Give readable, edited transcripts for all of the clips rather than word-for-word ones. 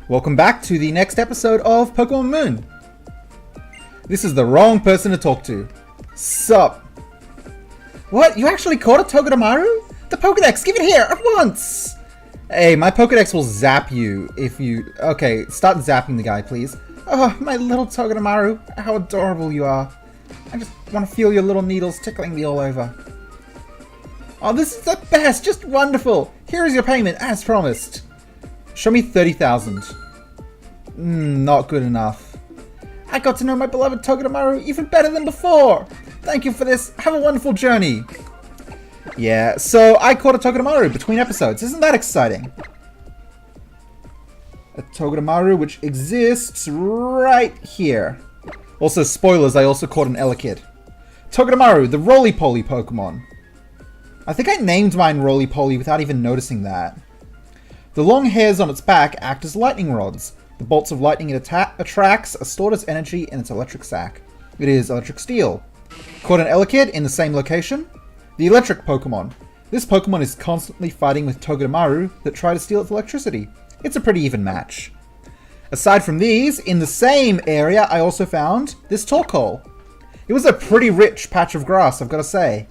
Welcome back to the next episode of Pokemon Moon. This is the wrong person to talk to. Sup? What? You actually caught a Togedemaru? The Pokedex, give it here at once! Hey, my Pokedex will zap you if you... Okay, start zapping the guy, please. Oh, my little Togedemaru, how adorable you are. I just want to feel your little needles tickling me all over. Oh, this is the best, just wonderful. Here is your payment, as promised. Show me 30,000. Not good enough. I got to know my beloved Togedemaru even better than before. Thank you for this. Have a wonderful journey. Yeah, so I caught a Togedemaru between episodes. Isn't that exciting? A Togedemaru which exists right here. Also, spoilers, I also caught an Elekid. Togedemaru, the roly-poly Pokemon. I think I named mine roly-poly without even noticing that. The long hairs on its back act as lightning rods. The bolts of lightning it attracts are stored as energy in its electric sac. It is electric steel. Caught an Elekid in the same location. The electric Pokemon. This Pokemon is constantly fighting with Togedemaru that try to steal its electricity. It's a pretty even match. Aside from these, in the same area I also found this Torkoal. It was a pretty rich patch of grass, I've got to say.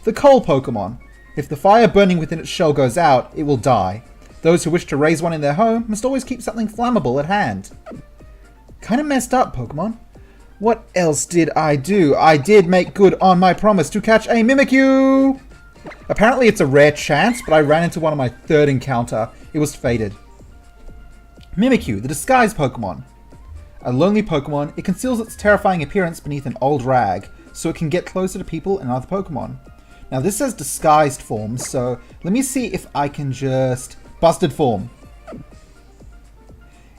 The coal Pokemon. If the fire burning within its shell goes out, it will die. Those who wish to raise one in their home must always keep something flammable at hand. Kinda messed up, Pokemon. What else did I do? I did make good on my promise to catch a Mimikyu! Apparently it's a rare chance, but I ran into one on my third encounter. It was fated. Mimikyu, the disguised Pokemon. A lonely Pokemon, it conceals its terrifying appearance beneath an old rag, so it can get closer to people and other Pokemon. Now this says disguised form, so let me see if I can just... Busted form.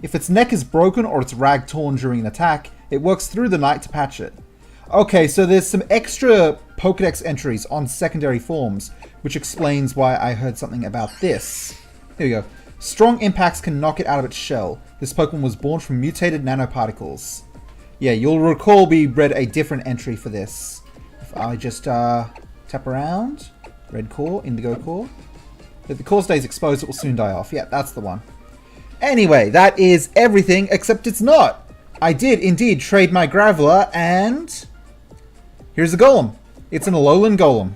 If its neck is broken or its rag torn during an attack, it works through the night to patch it. Okay, so there's some extra Pokedex entries on secondary forms, which explains why I heard something about this. Here we go. Strong impacts can knock it out of its shell. This Pokemon was born from mutated nanoparticles. Yeah, you'll recall we read a different entry for this. If I just tap around, red core, indigo core. If the core stays exposed, it will soon die off. Yeah, that's the one. Anyway, that is everything, except it's not. I did indeed trade my Graveler, and... here's a Golem. It's an Alolan Golem.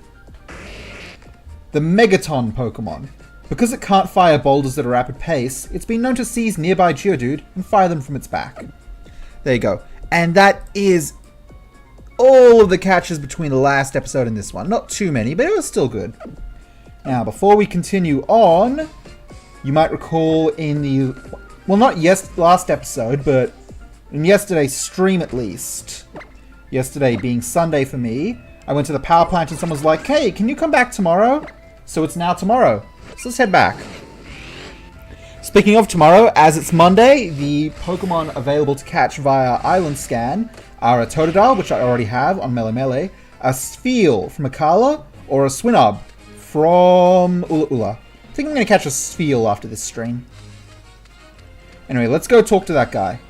The Megaton Pokemon. Because it can't fire boulders at a rapid pace, it's been known to seize nearby Geodude and fire them from its back. There you go. And that is all of the catches between the last episode and this one. Not too many, but it was still good. Now, before we continue on, you might recall in the... well, not last episode, but in yesterday's stream at least. Yesterday being Sunday for me, I went to the power plant and someone was like, hey, can you come back tomorrow? So it's now tomorrow. So let's head back. Speaking of tomorrow, as it's Monday, the Pokemon available to catch via Island Scan are a Totodile, which I already have on Melemele, a Spheal from Akala, or a Swinub from Ula. I think I'm going to catch a Spheal after this stream. Anyway, let's go talk to that guy.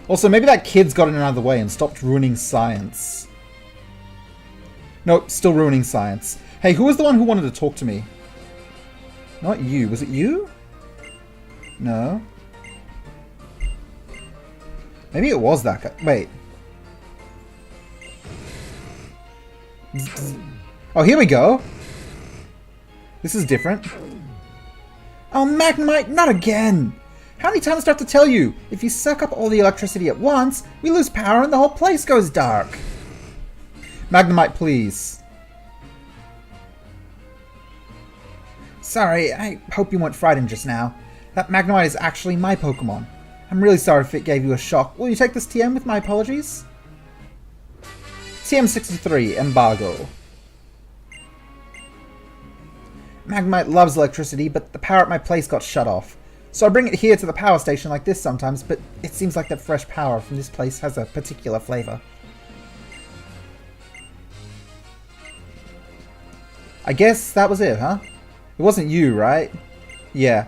Also, maybe that kid's gotten out of the way and stopped ruining science. Nope, still ruining science. Hey, who was the one who wanted to talk to me? Not you. Was it you? No. Maybe it was that guy. Wait. Oh, here we go. This is different. Oh, Magnemite, not again! How many times do I have to tell you? If you suck up all the electricity at once, we lose power and the whole place goes dark. Magnemite, please. Sorry, I hope you weren't frightened just now. That Magnemite is actually my Pokemon. I'm really sorry if it gave you a shock. Will you take this TM with my apologies? TM63, Embargo. Magnemite loves electricity, but the power at my place got shut off. So I bring it here to the power station like this sometimes, but it seems like that fresh power from this place has a particular flavor. I guess that was it, huh? It wasn't you, right? Yeah.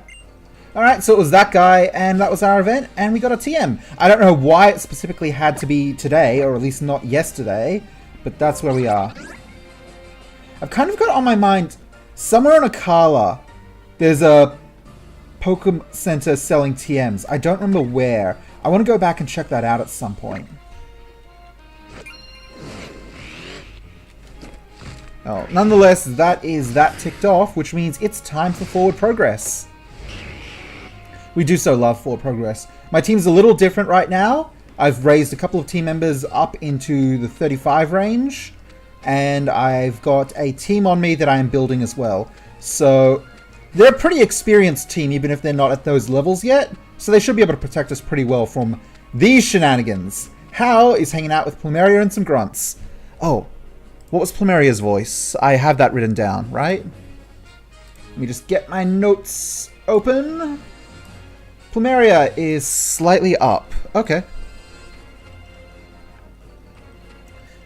Alright, so it was that guy, and that was our event, and we got a TM. I don't know why it specifically had to be today, or at least not yesterday, but that's where we are. I've kind of got on my mind, somewhere in Akala, there's a Pokemon Center selling TMs. I don't remember where. I want to go back and check that out at some point. Oh, nonetheless, that ticked off, which means it's time for forward progress. We do so love forward progress. My team's a little different right now. I've raised a couple of team members up into the 35 range, and I've got a team on me that I am building as well. So they're a pretty experienced team, even if they're not at those levels yet. So they should be able to protect us pretty well from these shenanigans. Hal is hanging out with Plumeria and some grunts. Oh, what was Plumeria's voice? I have that written down, right? Let me just get my notes open. Plumeria is slightly up. Okay.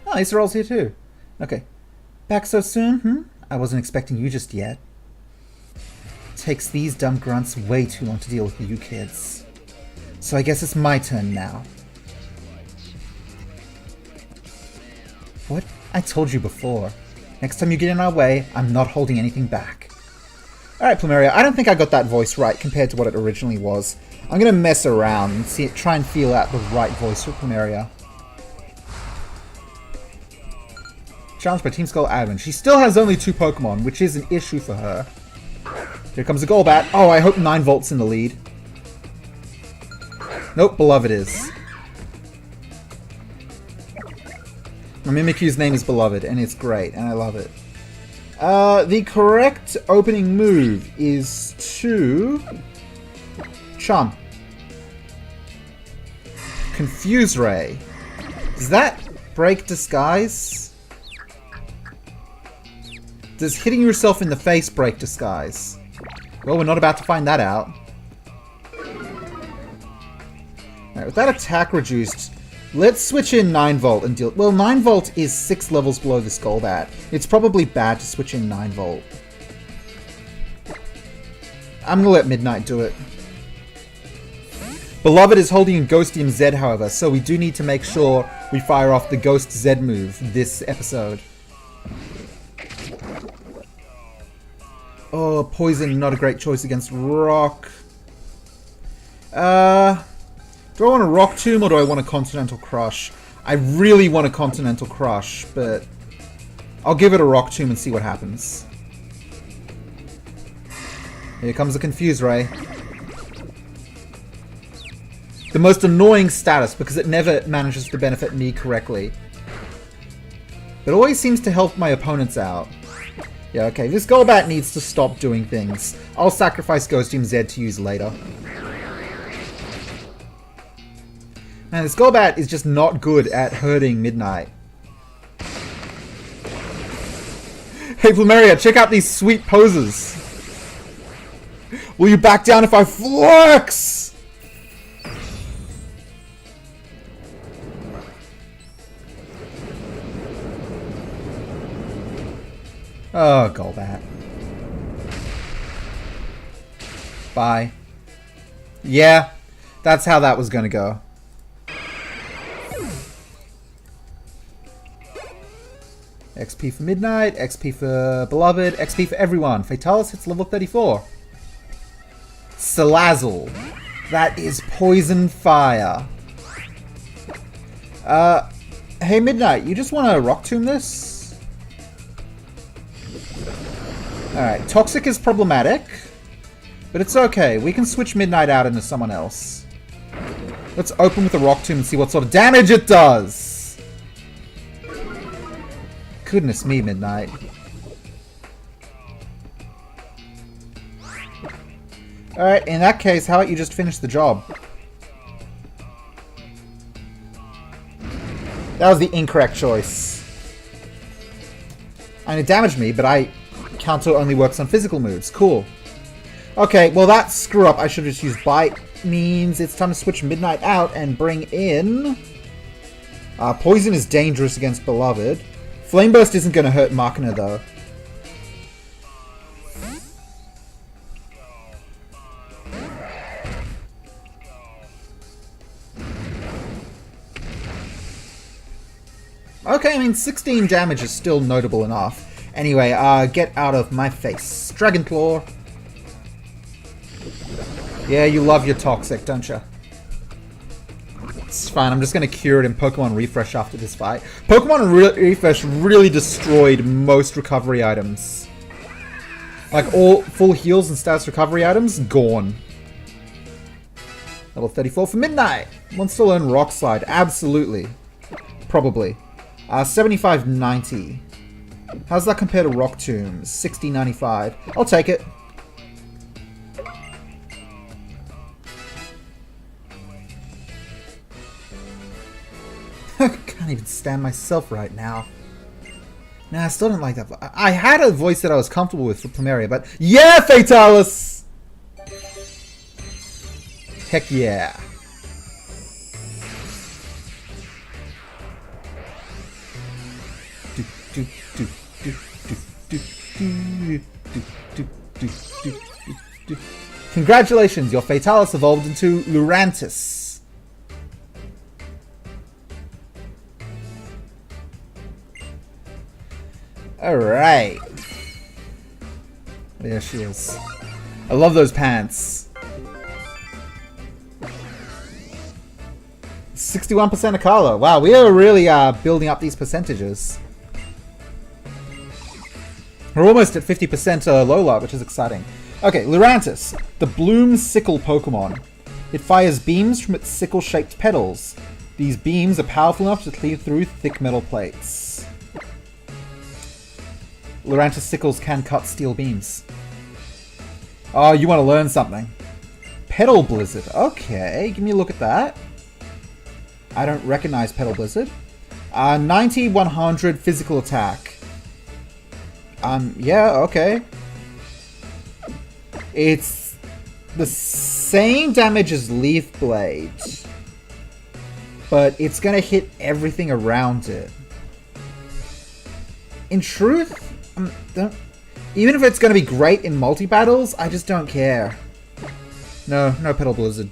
Oh, Acerol's here too. Okay. Back so soon? I wasn't expecting you just yet. Takes these dumb grunts way too long to deal with you kids. So I guess it's my turn now. What? I told you before. Next time you get in our way, I'm not holding anything back. Alright, Plumeria, I don't think I got that voice right compared to what it originally was. I'm gonna mess around and try and feel out the right voice for Plumeria. Challenged by Team Skull Admin. She still has only 2 Pokemon, which is an issue for her. Here comes a Golbat. Oh, I hope 9Volt's in the lead. Nope, Beloved is. My Mimikyu's name is Beloved, and it's great, and I love it. The correct opening move is to... Charm. Confuse Ray. Does that break Disguise? Does hitting yourself in the face break Disguise? Well, we're not about to find that out. Alright, with that attack reduced, let's switch in 9Volt and deal... Well, 9Volt is 6 levels below this Golbat. It's probably bad to switch in 9Volt. I'm gonna let Midnight do it. Beloved is holding a Ghostium Z, however, so we do need to make sure we fire off the Ghost Z move this episode. Oh, Poison, not a great choice against Rock. Do I want a Rock Tomb or do I want a Continental Crush? I really want a Continental Crush, but I'll give it a Rock Tomb and see what happens. Here comes the Confuse Ray. The most annoying status because it never manages to benefit me correctly. It always seems to help my opponents out. Yeah, okay, this Golbat needs to stop doing things. I'll sacrifice Ghostium Z to use later. Man, this Golbat is just not good at hurting Midnight. Hey Plumeria, check out these sweet poses. Will you back down if I flex? Oh, Golbat. Bye. Yeah, that's how that was gonna go. XP for Midnight, XP for Beloved, XP for everyone. Fatalis hits level 34. Salazzle. That is Poison Fire. Hey Midnight, you just want to Rock Tomb this? Alright, Toxic is problematic, but it's okay. We can switch Midnight out into someone else. Let's open with a Rock Tomb and see what sort of damage it does. Goodness me, Midnight. Alright, in that case, how about you just finish the job? That was the incorrect choice. I mean, it damaged me, but counter only works on physical moves. Cool. Okay, well that screw up. I should have just used Bite. Means it's time to switch Midnight out and bring in... Poison is dangerous against Beloved. Flame Burst isn't going to hurt Machina though. Okay, I mean 16 damage is still notable enough. Anyway, get out of my face. Dragon Claw. Yeah, you love your toxic, don't you? It's fine. I'm just going to cure it in Pokemon Refresh after this fight. Pokemon Refresh really destroyed most recovery items. Like, all full heals and status recovery items, gone. Level 34 for Midnight. Wants to learn Rock Slide. Absolutely. Probably. 75.90. How's that compare to Rock Tomb? 60.95. I'll take it. I can't even stand myself right now. Nah, I still don't like that. I had a voice that I was comfortable with for Plumeria, but yeah, Fatalis! Heck yeah. Congratulations, your Fatalis evolved into Lurantis. Alright. There she is. I love those pants. 61% Akala. Wow, we are really building up these percentages. We're almost at 50% Lola, which is exciting. Okay, Lurantis, the Bloom Sickle Pokemon. It fires beams from its sickle-shaped petals. These beams are powerful enough to cleave through thick metal plates. Lurantis sickles can cut steel beams. Oh, you want to learn something. Petal Blizzard. Okay, give me a look at that. I don't recognize Petal Blizzard. 90, 100 physical attack. Yeah, okay. It's the same damage as Leaf Blade, but it's gonna hit everything around it. In truth, even if it's gonna be great in multi-battles, I just don't care. No Petal Blizzard.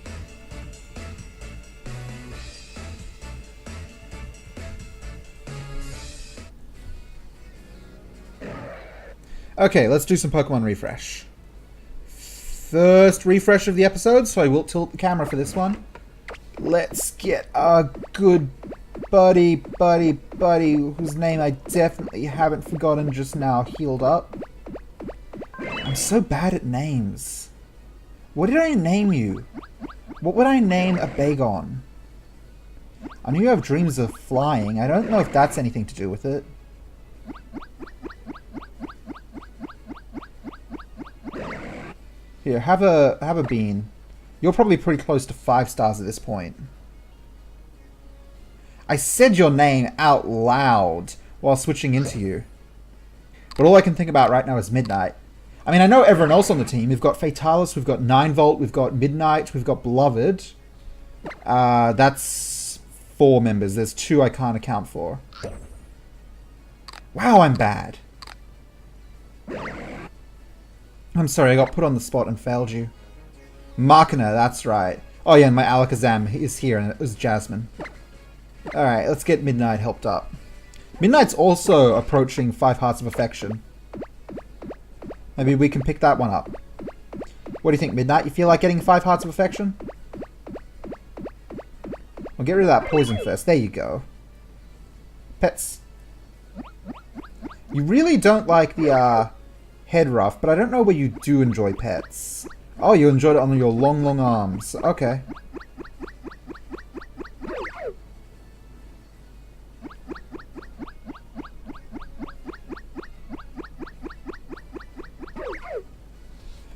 Okay, let's do some Pokemon Refresh. First refresh of the episode, so I will tilt the camera for this one. Let's get our good buddy, whose name I definitely haven't forgotten just now, healed up. I'm so bad at names. What did I name you? What would I name a Bagon? I knew you have dreams of flying. I don't know if that's anything to do with it. Here, have a bean. You're probably pretty close to 5 stars at this point. I said your name out loud while switching into you. But all I can think about right now is Midnight. I mean, I know everyone else on the team. We've got Fatalis, we've got 9volt, we've got Midnight, we've got Beloved. That's 4 members. There's 2 I can't account for. Wow, I'm bad. I'm sorry, I got put on the spot and failed you. Markiner, that's right. Oh yeah, and my Alakazam is here, and it was Jasmine. Alright, let's get Midnight helped up. Midnight's also approaching 5 Hearts of Affection. Maybe we can pick that one up. What do you think, Midnight? You feel like getting 5 Hearts of Affection? Well, get rid of that poison first. There you go. Pets. You really don't like the, head ruff, but I don't know where you do enjoy pets. Oh, you enjoyed it on your long arms. Okay.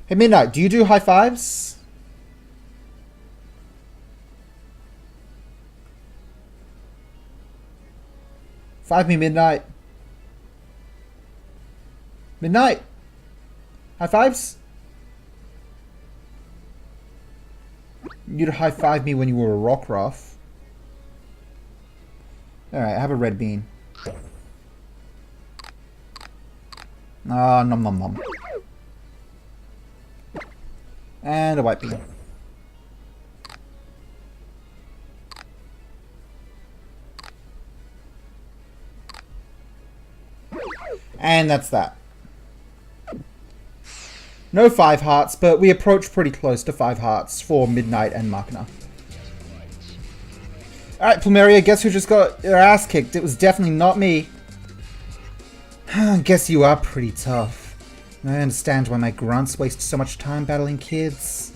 Hey, Midnight, do you do high fives? Five me, Midnight. Midnight! High fives? You'd high five me when you were a Rockruff. Alright, I have a red bean. Ah, nom nom nom. And a white bean. And that's that. No 5 hearts, but we approach pretty close to 5 hearts for Midnight and Machina. Alright, Plumeria, guess who just got your ass kicked? It was definitely not me. Guess you are pretty tough. I understand why my grunts waste so much time battling kids.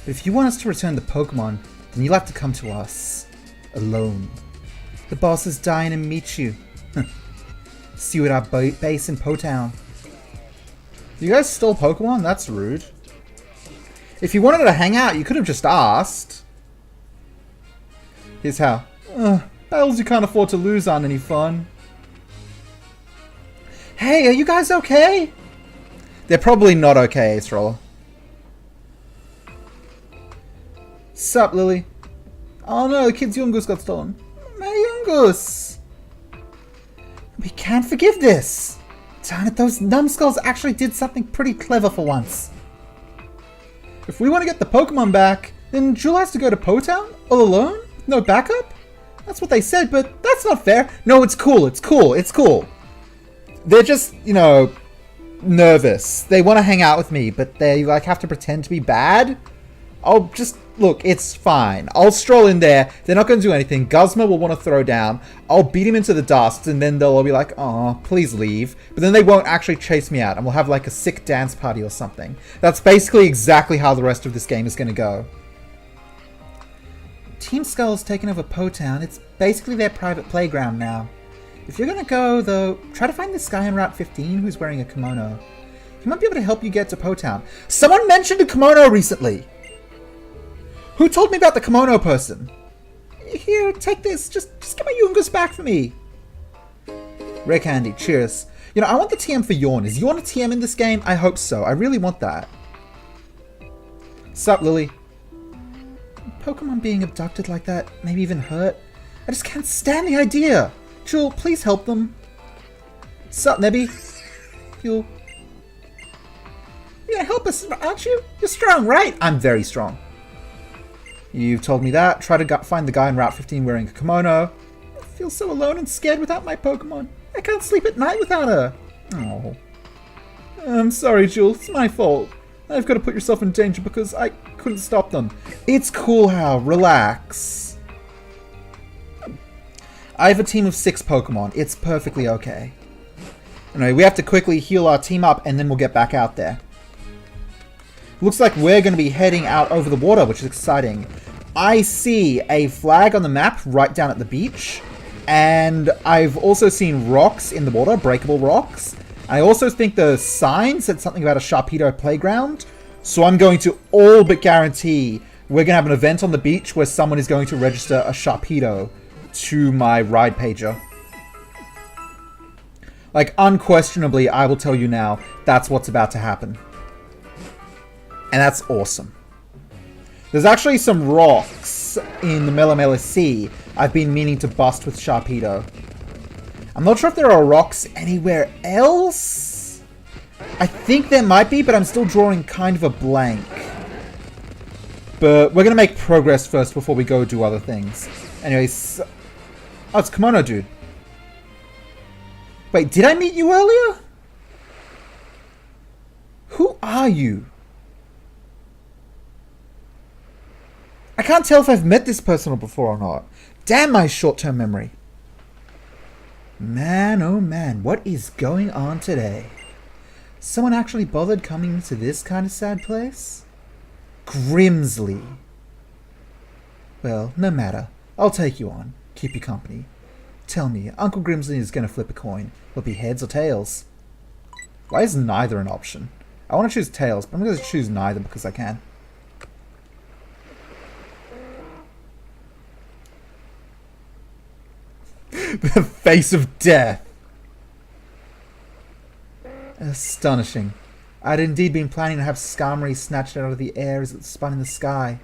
But if you want us to return the Pokemon, then you'll have to come to us. Alone. The boss is dying to meet you. See you at our base in Po-Town. You guys stole Pokemon? That's rude. If you wanted to hang out, you could have just asked. Here's how. Battles you can't afford to lose aren't any fun. Hey, are you guys okay? They're probably not okay, Ace Roller. Sup, Lily? Oh no, the kid's Yungoos got stolen. My Yungoos! We can't forgive this! Darn it, those numbskulls actually did something pretty clever for once. If we want to get the Pokemon back, then Jewel has to go to Po-Town? All alone? No backup? That's what they said, but that's not fair. No, it's cool, it's cool, it's cool. They're just, you know, nervous. They want to hang out with me, but they like have to pretend to be bad. I'll just... Look, it's fine. I'll stroll in there. They're not going to do anything. Guzma will want to throw down. I'll beat him into the dust, and then they'll all be like, "Aw, please leave." But then they won't actually chase me out, and we'll have like a sick dance party or something. That's basically exactly how the rest of this game is going to go. Team Skull's taken over Po-Town. It's basically their private playground now. If you're going to go, though, try to find this guy on Route 15 who's wearing a kimono. He might be able to help you get to Po-Town. Someone mentioned a kimono recently! Who told me about the kimono person? Here, take this. Just get my Yungoos back for me. Rare candy. Cheers. You know, I want the TM for Yawn. Is Yawn a TM in this game? I hope so. I really want that. Sup, Lily? Pokemon being abducted like that, maybe even hurt. I just can't stand the idea. Jewel, please help them. Sup, Nebby? You're gonna help us, aren't you? You're strong, right? I'm very strong. You've told me that. Try to find the guy on Route 15 wearing a kimono. I feel so alone and scared without my Pokemon. I can't sleep at night without her. Oh. I'm sorry, Jewel. It's my fault. I've got to put yourself in danger because I couldn't stop them. It's cool, Hal. Relax. I have a team of 6 Pokemon. It's perfectly okay. Anyway, we have to quickly heal our team up and then we'll get back out there. Looks like we're going to be heading out over the water, which is exciting. I see a flag on the map right down at the beach. And I've also seen rocks in the water, breakable rocks. I also think the sign said something about a Sharpedo playground. So I'm going to all but guarantee we're going to have an event on the beach where someone is going to register a Sharpedo to my ride pager. Like, unquestionably, I will tell you now, that's what's about to happen. And that's awesome. There's actually some rocks in the Melamela Sea I've been meaning to bust with Sharpedo. I'm not sure if there are rocks anywhere else. I think there might be, but I'm still drawing kind of a blank. But we're going to make progress first before we go do other things. Anyways. Oh, it's Kimono Dude. Wait, did I meet you earlier? Who are you? I can't tell if I've met this person before or not. Damn my short-term memory. Man, oh man, what is going on today? Someone actually bothered coming to this kind of sad place? Grimsley. Well, no matter. I'll take you on. Keep you company. Tell me, Uncle Grimsley is going to flip a coin. Will it be heads or tails? Why is neither an option? I want to choose tails, but I'm going to choose neither because I can. The face of death. Astonishing. I had indeed been planning to have Skarmory snatched out of the air as it spun in the sky.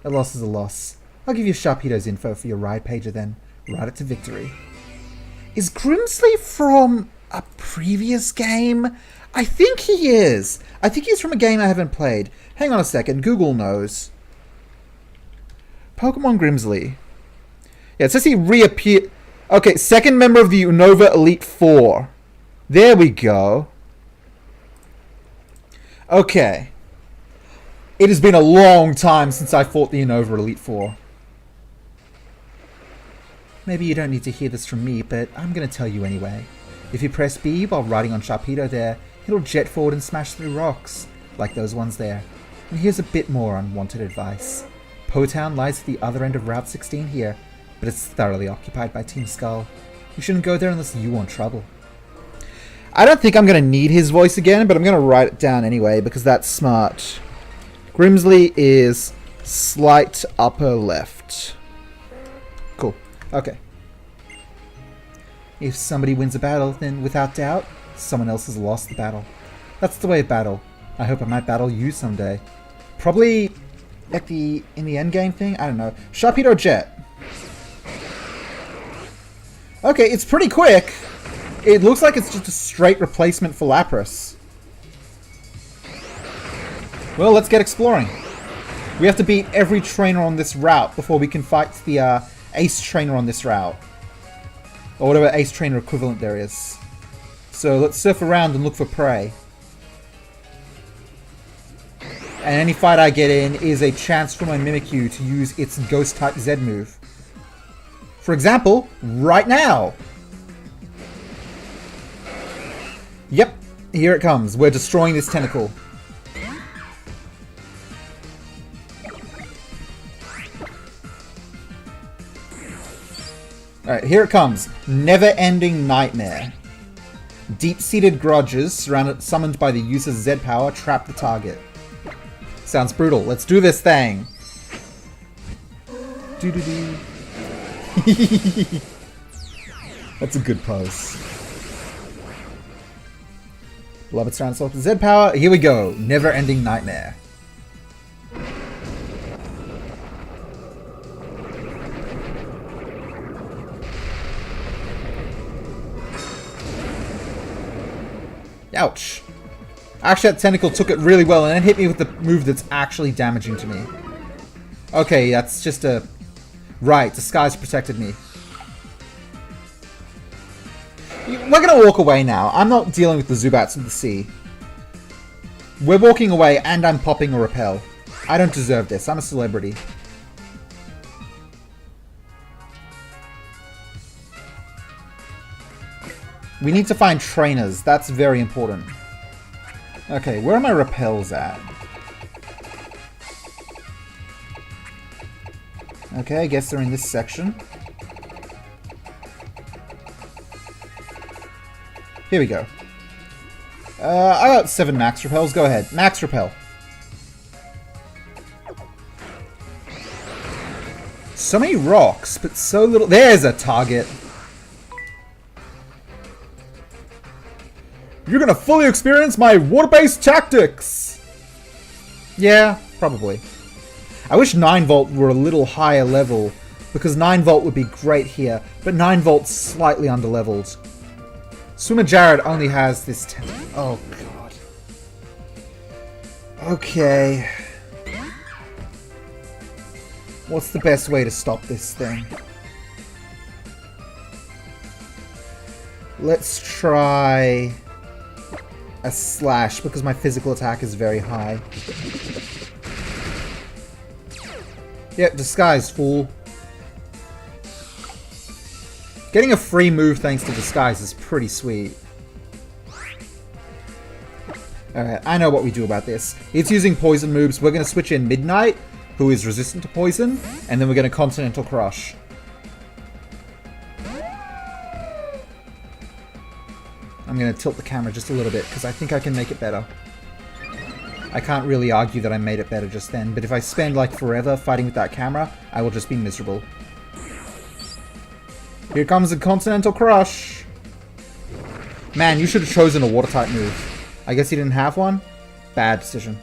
A loss is a loss. I'll give you Sharpedo's info for your ride pager then. Ride it to victory. Is Grimsley from a previous game? I think he is. I think he's from a game I haven't played. Hang on a second. Google knows. Pokemon Grimsley. Yeah, it says he reappeared. Okay, second member of the Unova Elite Four. There we go. Okay. It has been a long time since I fought the Unova Elite Four. Maybe you don't need to hear this from me, but I'm gonna tell you anyway. If you press B while riding on Sharpedo there, it'll jet forward and smash through rocks, like those ones there. And here's a bit more unwanted advice. Potown lies at the other end of Route 16 here, but it's thoroughly occupied by Team Skull. You shouldn't go there unless you want trouble. I don't think I'm going to need his voice again, but I'm going to write it down anyway, because that's smart. Grimsley is slight upper left. Cool. Okay. If somebody wins a battle, then without doubt, someone else has lost the battle. That's the way of battle. I hope I might battle you someday. Probably at in the endgame thing? I don't know. Sharpedo Jet. Okay, it's pretty quick. It looks like it's just a straight replacement for Lapras. Well, let's get exploring. We have to beat every trainer on this route before we can fight the Ace Trainer on this route. Or whatever Ace Trainer equivalent there is. So let's surf around and look for prey. And any fight I get in is a chance for my Mimikyu to use its Ghost-type Z move. For example, right now! Yep, here it comes. We're destroying this tentacle. Alright, here it comes. Never-ending Nightmare. Deep-seated grudges summoned by the user's Z power trap the target. Sounds brutal. Let's do this thing. Doo-doo-doo. That's a good pose. Beloved surround itself with Z power. Here we go. Never-ending Nightmare. Ouch. Actually, that tentacle took it really well and then hit me with the move that's actually damaging to me. Okay, that's just a... Right, Disguise protected me. We're gonna walk away now. I'm not dealing with the Zubats of the sea. We're walking away and I'm popping a repel. I don't deserve this. I'm a celebrity. We need to find trainers. That's very important. Okay, where are my repels at? Okay, I guess they're in this section. Here we go. I got 7 max repels. Go ahead. Max repel. So many rocks, but so little... There's a target. You're gonna fully experience my water-based tactics! Yeah, probably. I wish 9 Volt were a little higher level, because 9 Volt would be great here, but 9 Volt's slightly underleveled. Swimmer Jared only has this 10... Oh, God. Okay. What's the best way to stop this thing? Let's try... a slash, because my physical attack is very high. Yep, Disguise, fool. Getting a free move thanks to Disguise is pretty sweet. Alright, I know what we do about this. It's using poison moves. We're going to switch in Midnight, who is resistant to poison, and then we're going to Continental Crush. I'm going to tilt the camera just a little bit, because I think I can make it better. I can't really argue that I made it better just then, but if I spend like forever fighting with that camera, I will just be miserable. Here comes a Continental Crush! Man, you should have chosen a water-type move. I guess you didn't have one? Bad decision.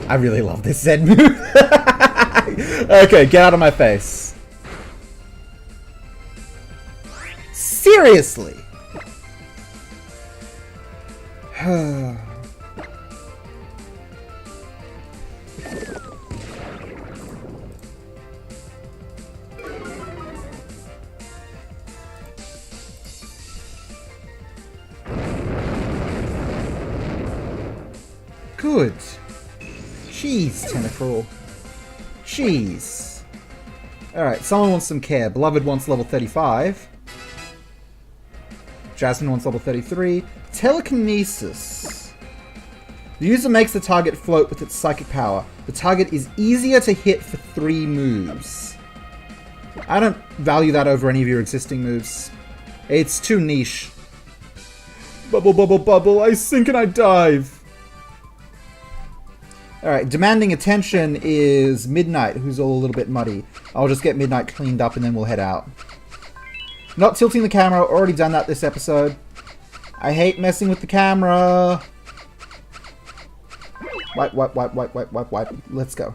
I really love this Z move. Okay, get out of my face. Seriously? Good. Jeez, Tentacruel. Jeez. Alright, someone wants some care. Beloved wants level 35. Jasmine wants level 33. Telekinesis. The user makes the target float with its psychic power. The target is easier to hit for 3 moves. I don't value that over any of your existing moves. It's too niche. Bubble, bubble, bubble, I sink and I dive. Alright, demanding attention is Midnight, who's all a little bit muddy. I'll just get Midnight cleaned up and then we'll head out. Not tilting the camera, already done that this episode. I hate messing with the camera. Wipe, wipe, wipe, wipe, wipe, wipe, wipe. Let's go.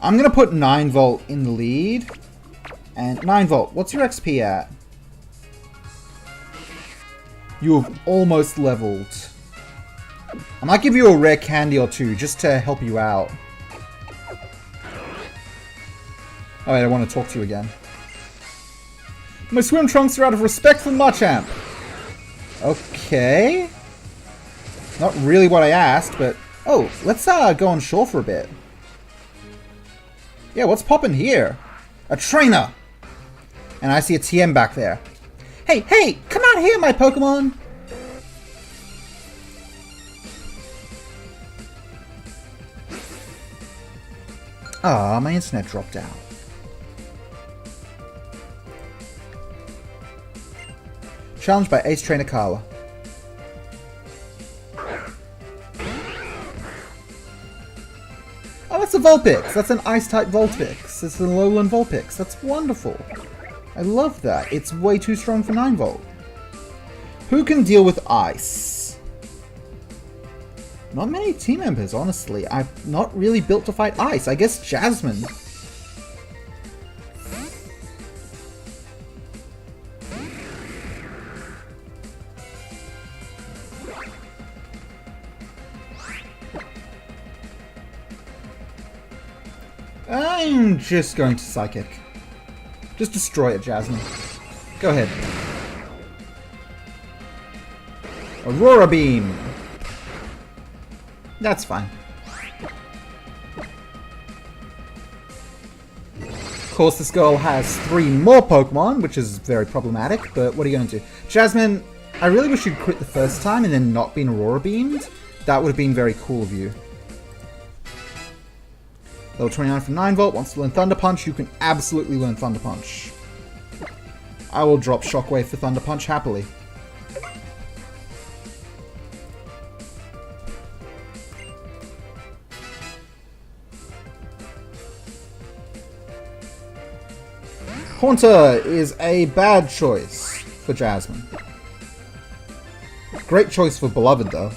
I'm gonna put 9 volt in the lead. And 9 volt, what's your XP at? You have almost leveled. I might give you a rare candy or 2 just to help you out. Oh wait, I want to talk to you again. My swim trunks are out of respect for Machamp. Okay. Not really what I asked, but... Oh, let's go on shore for a bit. Yeah, what's poppin' here? A trainer! And I see a TM back there. Hey, hey! Come out here, my Pokemon! Ah, my internet dropped out. Challenged by Ace Trainer Carla. Oh, that's a Vulpix! That's an Ice-type Vulpix. It's a Lowland Vulpix. That's wonderful. I love that. It's way too strong for 9 volt. Who can deal with ice? Not many team members, honestly. I'm not really built to fight ice. I guess Jasmine. I'm just going to Psychic. Just destroy it, Jasmine. Go ahead. Aurora Beam. That's fine. Of course, this girl has 3 more Pokemon, which is very problematic, but what are you going to do? Jasmine, I really wish you'd quit the first time and then not been Aurora Beamed. That would have been very cool of you. Level 29 from 9 volt, wants to learn Thunder Punch. You can absolutely learn Thunder Punch. I will drop Shockwave for Thunder Punch happily. Haunter is a bad choice for Jasmine. Great choice for Beloved though.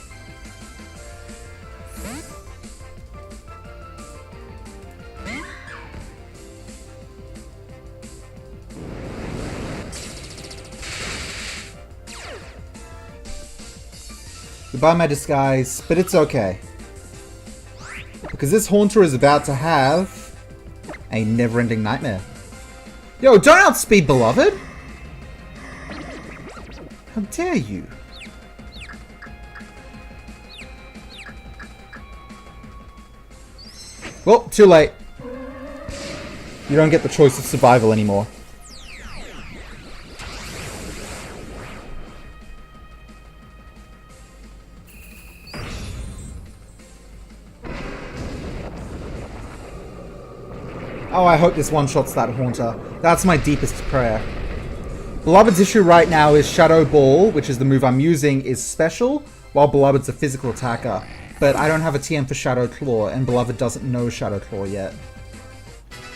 Goodbye my disguise, but it's okay. Because this Haunter is about to have a never-ending nightmare. Yo, don't outspeed Beloved! How dare you? Well, too late. You don't get the choice of survival anymore. Oh, I hope this one-shots that Haunter. That's my deepest prayer. Beloved's issue right now is Shadow Ball, which is the move I'm using, is special, while Beloved's a physical attacker. But I don't have a TM for Shadow Claw, and Beloved doesn't know Shadow Claw yet.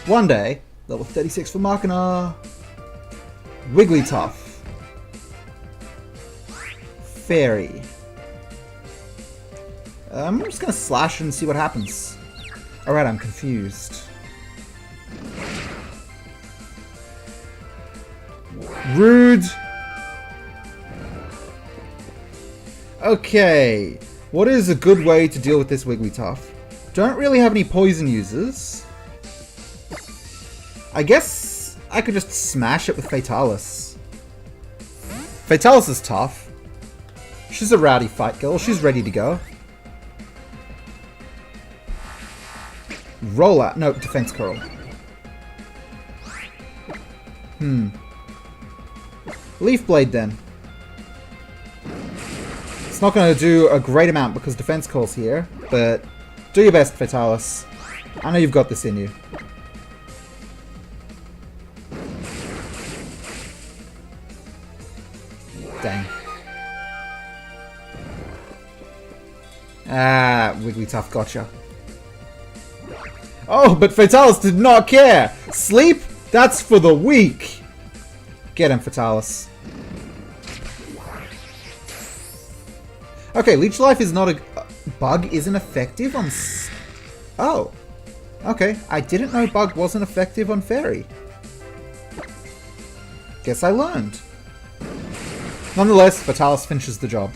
One day, level 36 for Machina. Wigglytuff. Fairy. I'm just gonna slash and see what happens. Alright, I'm confused. Rude. Okay. What is a good way to deal with this Wigglytuff? Don't really have any poison users. I guess I could just smash it with Fatalis. Fatalis is tough. She's a rowdy fight girl. She's ready to go. Roll out. No, defense curl. Leaf Blade then. It's not going to do a great amount because defense curl's here, but do your best, Fatalis. I know you've got this in you. Dang. Ah, Wigglytuff gotcha. Oh, but Fatalis did not care! Sleep? That's for the weak! Get him, Fatalis. Okay, Leech Life is not a... Bug isn't effective on... Oh. Okay, I didn't know Bug wasn't effective on Fairy. Guess I learned. Nonetheless, Fatalis finishes the job.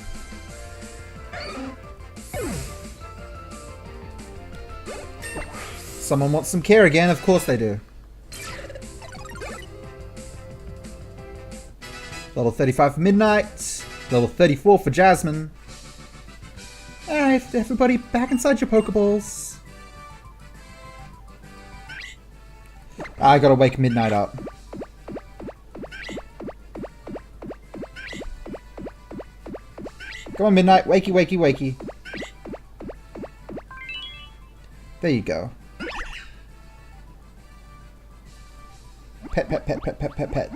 Someone wants some care again? Of course they do. Level 35 for Midnight. Level 34 for Jasmine. Alright, everybody back inside your Pokeballs. I gotta wake Midnight up. Come on, Midnight. Wakey, wakey, wakey. There you go. Pet, pet, pet, pet, pet, pet, pet.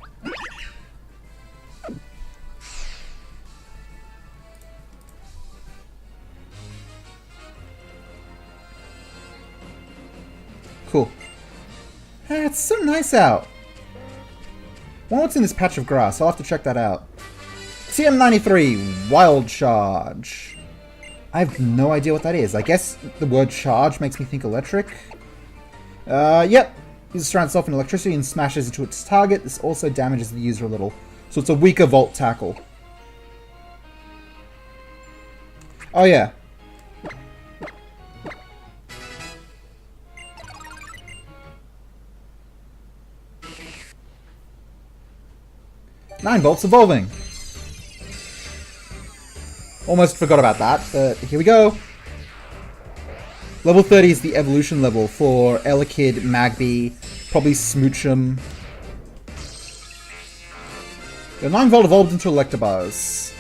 Cool. It's so nice out. Wonder what's in this patch of grass. I'll have to check that out. TM93, Wild Charge. I have no idea what that is. I guess the word charge makes me think electric. Yep. Uses surrounds itself in electricity and smashes into its target. This also damages the user a little. So it's a weaker Volt Tackle. Oh yeah. Nine Volts evolving. Almost forgot about that, but here we go. Level 30 is the evolution level for Elekid, Magby, probably Smoochum. The 9-volt evolved into Electabuzz.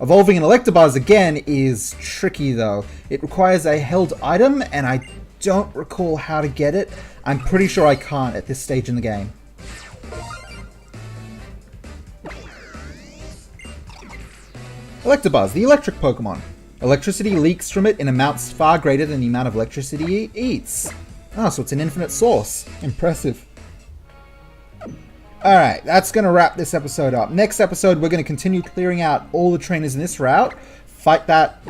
Evolving an Electabuzz again is tricky though. It requires a held item, and I don't recall how to get it. I'm pretty sure I can't at this stage in the game. Electabuzz, the electric Pokemon. Electricity leaks from it in amounts far greater than the amount of electricity it eats. Oh, so it's an infinite source. Impressive. Alright, that's going to wrap this episode up. Next episode, we're going to continue clearing out all the trainers in this route, fight that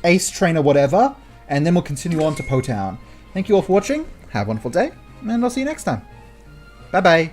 ace trainer whatever, and then we'll continue on to Po Town. Thank you all for watching, have a wonderful day, and I'll see you next time. Bye-bye.